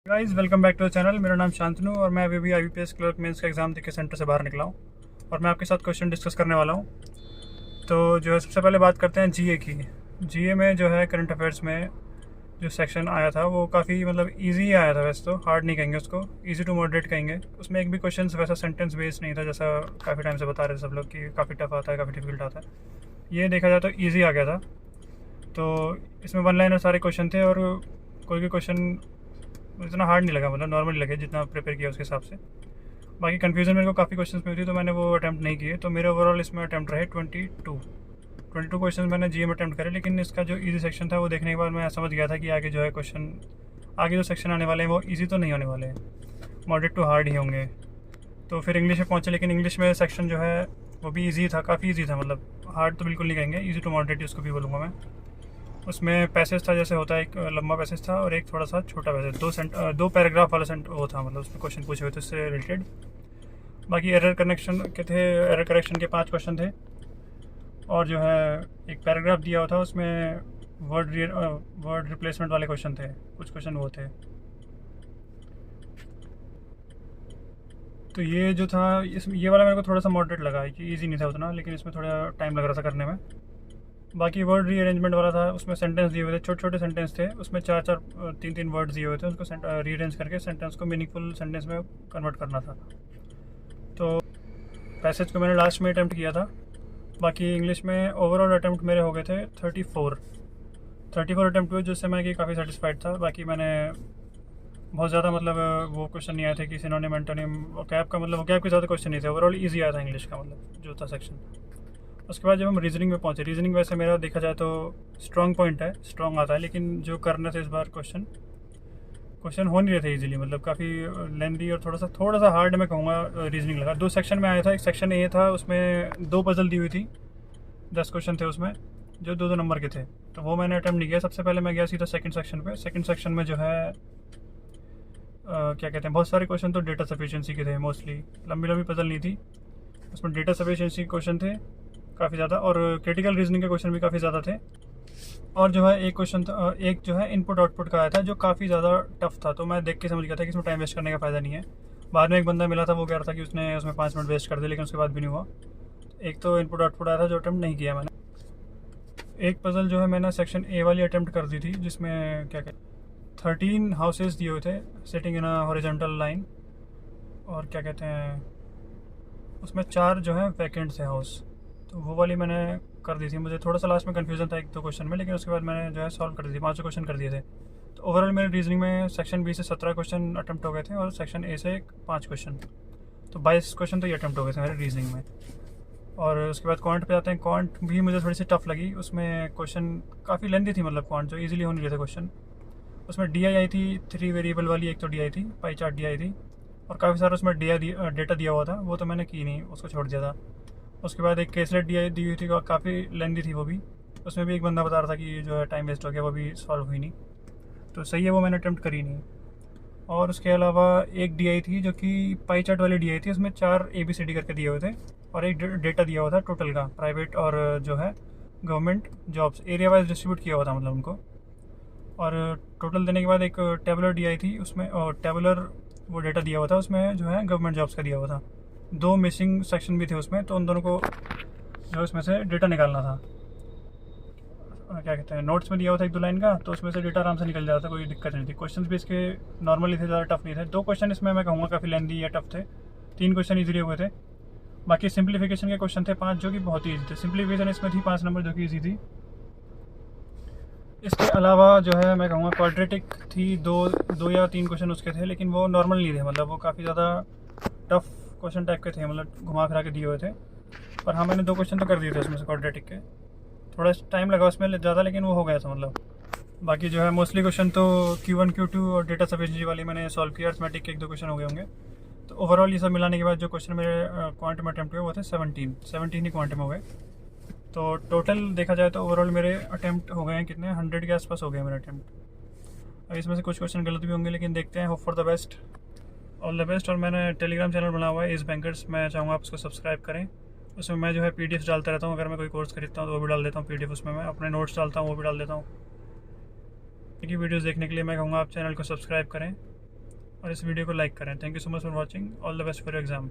Guys welcome back to the channel. मेरा नाम शांतनु और मैं अभी भी IBPS क्लर्क मेंस का एग्ज़ाम देके सेंटर से बाहर निकला हूँ और मैं आपके साथ क्वेश्चन डिस्कस करने वाला हूँ। तो जो है सबसे पहले बात करते हैं जीए की। जीए में जो है करंट अफेयर्स में जो सेक्शन आया था वो काफ़ी मतलब इजी आया था। वैसे तो हार्ड नहीं कहेंगे उसको, इजी टू मॉडरेट कहेंगे। उसमें एक भी क्वेश्चन वैसा सेंटेंस बेस्ड नहीं था जैसा काफ़ी टाइम से बता रहे थे सब लोग कि काफ़ी टफ आता है, काफ़ी डिफिकल्ट आता है। ये देखा जाए तो ईजी आ गया था। तो इसमें वन लाइनर सारे क्वेश्चन थे और कोई भी क्वेश्चन इतना हार्ड नहीं लगा, मतलब नॉर्मल लगे जितना प्रिपेयर किया उसके हिसाब से। बाकी कन्फ्यूजन मेरे को काफ़ी क्वेश्चंस में हुई थी तो मैंने वो अटैम्प्ट नहीं किए। तो मेरे ओवरऑल इसमें अटैम्प्ट रहे 22 क्वेश्चन मैंने जीए में अटैम्प्ट करे। लेकिन इसका जो इजी सेक्शन था वो देखने के बाद मैं समझ गया था कि आगे जो है क्वेश्चन, आगे जो सेक्शन आने वाले हैं वो ईजी तो नहीं होने वाले हैं, मॉडरेट टू हार्ड ही होंगे। तो फिर इंग्लिश में पहुँचे, लेकिन इंग्लिश में सेक्शन जो है वो भी ईजी था, काफ़ी ईजी था। मतलब हार्ड तो बिल्कुल नहीं कहेंगे, ईजी टू मॉडरेट ही उसको भी बोलूँगा मैं। उसमें पैसेज था, जैसे होता है एक लंबा पैसेज था और एक थोड़ा सा छोटा पैसेज, दो पैराग्राफ वाला वो था, मतलब उसमें क्वेश्चन पूछे हुए थे उससे रिलेटेड। बाकी एरर कनेक्शन के थे, एरर करेक्शन के 5 क्वेश्चन थे और जो है एक पैराग्राफ दिया हुआ था उसमें वर्ड रिप्लेसमेंट वाले क्वेश्चन थे, कुछ क्वेश्चन वो थे। तो ये जो था ये वाला मेरे को थोड़ा सा मॉडरेट लगा कि ईजी नहीं था उतना, लेकिन इसमें थोड़ा टाइम लग रहा था करने में। बाकी वर्ड रीअरेंजमेंट वाला था, उसमें सेंटेंस दिए हुए थे, छोटे छोटे सेंटेंस थे, उसमें 4-4 3-3 वर्ड्स दिए हुए थे, उसको रीअरेंज करके सेंटेंस को मीनिंगफुल सेंटेंस में कन्वर्ट करना था। तो पैसेज को मैंने लास्ट में अटैम्प्ट किया था। बाकी इंग्लिश में ओवरऑल अटैम्प्ट मेरे हो गए थे 34 अटैम्प्ट हुए, जिससे मैं कि काफ़ी सेटिस्फाइड था। बाकी मैंने बहुत ज़्यादा मतलब वो क्वेश्चन नहीं आए थे कि सिनोनिम एंटोनिम वोकैब का, मतलब वोकैब के ज़्यादा क्वेश्चन नहीं थे। ओवरऑल ईजी आया था इंग्लिश का, मतलब जो था सेक्शन। उसके बाद जब हम रीजनिंग में पहुंचे, रीजनिंग वैसे मेरा देखा जाए तो स्ट्रॉन्ग पॉइंट है, स्ट्रॉन्ग आता है, लेकिन जो करने थे इस बार क्वेश्चन हो नहीं रहे थे इजीली, मतलब काफ़ी लेंदी और थोड़ा सा हार्ड मैं कहूँगा रीजनिंग लगा। 2 सेक्शन में आया था, एक सेक्शन ए था, उसमें 2 पजल दी हुई थी, 10 क्वेश्चन थे उसमें जो 2-2 नंबर के थे। तो वो मैंने अटैम्प्ट नहीं किया। सबसे पहले मैं गया सीधा सेकंड सेक्शन पे। सेकंड सेक्शन में जो है क्या कहते हैं, बहुत सारे क्वेश्चन तो डेटा सफिशिएंसी के थे मोस्टली, लंबी लंबी पजल नहीं थी। उसमें डेटा सफिशिएंसी के क्वेश्चन थे काफ़ी ज़्यादा और क्रिटिकल रीजनिंग के क्वेश्चन भी काफ़ी ज़्यादा थे। और जो है एक क्वेश्चन था, एक जो है इनपुट आउटपुट का आया था जो काफ़ी ज़्यादा टफ था। तो मैं देख के समझ गया था कि इसमें टाइम वेस्ट करने का फ़ायदा नहीं है। बाद में एक बंदा मिला था, वो कह रहा था कि उसने उसमें 5 मिनट वेस्ट कर दिए, लेकिन उसके बाद भी नहीं हुआ। एक तो इनपुट आउटपुट आया था जो अटैम्प्ट नहीं किया मैंने। एक पजल जो है मैंने सेक्शन ए वाली अटैम्प्ट कर दी थी, जिसमें क्या कहते 13 हाउसेज दिए हुए थे sitting in a horizontal line, और क्या कहते हैं उसमें 4 जो है वैकेंट थे हाउस। तो वो वाली मैंने कर दी थी। मुझे थोड़ा सा लास्ट में कन्फ्यूजन था 1-2 क्वेश्चन में, लेकिन उसके बाद मैंने जो है सॉल्व कर दी थी, 5 क्वेश्चन कर दिए थे। तो ओवरऑल मेरे रीजनिंग में सेक्शन बी से 17 क्वेश्चन अटैम्प्ट हो गए थे और सेक्शन ए से 5 क्वेश्चन, तो 22 क्वेश्चन तो ये अटैम्प्ट हो गए थे मेरे रीजनिंग में। और उसके बाद क्वांट पे आते हैं। क्वांट भी मुझे थोड़ी सी टफ लगी, उसमें क्वेश्चन काफ़ी लेंदी थी, मतलब क्वांट जो इजीली हो नहीं रहे थे क्वेश्चन। उसमें डी आई थी 3 वेरिएबल वाली, एक तो डी आई थी, पाई चार्ट डी आई थी, और काफ़ी सारा उसमें डेटा दिया हुआ था, वो तो मैंने की नहीं, उसको छोड़ दिया था। उसके बाद एक केसलेट दी हुई थी, काफ़ी लेंदी थी वो भी। उसमें भी एक बंदा बता रहा था कि जो है टाइम वेस्ट हो गया, वो भी सॉल्व हुई नहीं। तो सही है, वो मैंने अटैम्प्ट करी नहीं। और उसके अलावा एक डी आई थी जो कि पाई चार्ट वाली डी आई थी, उसमें 4 ABCD करके दिए हुए थे और एक डेटा दिया हुआ था टोटल का, प्राइवेट और जो है government jobs area wise distribute किया हुआ था मतलब उनको। और टोटल देने के बाद एक टेबुलर डी आई थी उसमें, और टेबुलर वो डेटा दिया हुआ था उसमें जो है गवर्नमेंट जॉब्स का दिया हुआ था। 2 मिसिंग सेक्शन भी थे उसमें, तो उन दोनों को जो इसमें से डेटा निकालना था। क्या कहते हैं, नोट्स में दिया हुआ था 1-2 लाइन का, तो उसमें से डेटा आराम से निकल जाता था, कोई दिक्कत नहीं थी। क्वेश्चन भी इसके नॉर्मली थे, ज़्यादा टफ नहीं थे। 2 क्वेश्चन इसमें मैं कहूँगा काफ़ी लेंदी या टफ थे, 3 क्वेश्चन ईजी हुए थे। बाकी सिंप्लीफिकेशन के क्वेश्चन थे 5 जो कि बहुत ही ईजी थे। सिंप्लीफिकेशन इसमें थी 5 नंबर जो कि ईजी थी। इसके अलावा जो है मैं कहूँगा क्वाड्रेटिक थी, 2 या 3 क्वेश्चन उसके थे, लेकिन वो नॉर्मल नहीं थे, मतलब वो काफ़ी ज़्यादा टफ क्वेश्चन टाइप के थे, मतलब घुमा फिरा के दिए हुए थे। पर हाँ, मैंने 2 क्वेश्चन तो कर दिए थे उसमें से क्वाड्रेटिक के। थोड़ा टाइम लगा उसमें ज़्यादा, लेकिन वो हो गया था मतलब। बाकी जो है मोस्टली क्वेश्चन तो Q1 Q2 और डेटा सफिशिएंसी वाली मैंने सॉल्व किया। अर्थमेटिक के 1-2 क्वेश्चन हो गए होंगे। तो ओवरऑल ये सब मिलाने के बाद जो क्वेश्चन मेरे क्वांट में अटैम्प्ट हुए वो थे 17 ही क्वांट में हो गए। तो टोटल देखा जाए तो ओवरऑल मेरे अटैम्प्ट हो गए हैं कितने, 100 के आसपास हो गए मेरे अटैम्प्ट। अब इसमें से कुछ क्वेश्चन गलत भी होंगे, लेकिन देखते हैं। Hope for the best, all the best. और मैंने टेलीग्राम चैनल बना हुआ है इस बैंकर्स, मैं चाहूँगा आप उसको सब्सक्राइब करें। उसमें मैं जो है PDFs डालता रहता हूँ, अगर मैं कोई कोर्स खरीदता हूँ तो वो भी डाल देता हूँ PDF, उसमें मैं अपने नोट्स डालता हूँ, वो भी डाल देता हूँ। क्योंकि वीडियोस देखने के लिए मैं कहूँगा आप चैनल को सब्सक्राइब करें। और इस वीडियो को लाइक करें। Thank you so much for watching. All the best for your exam.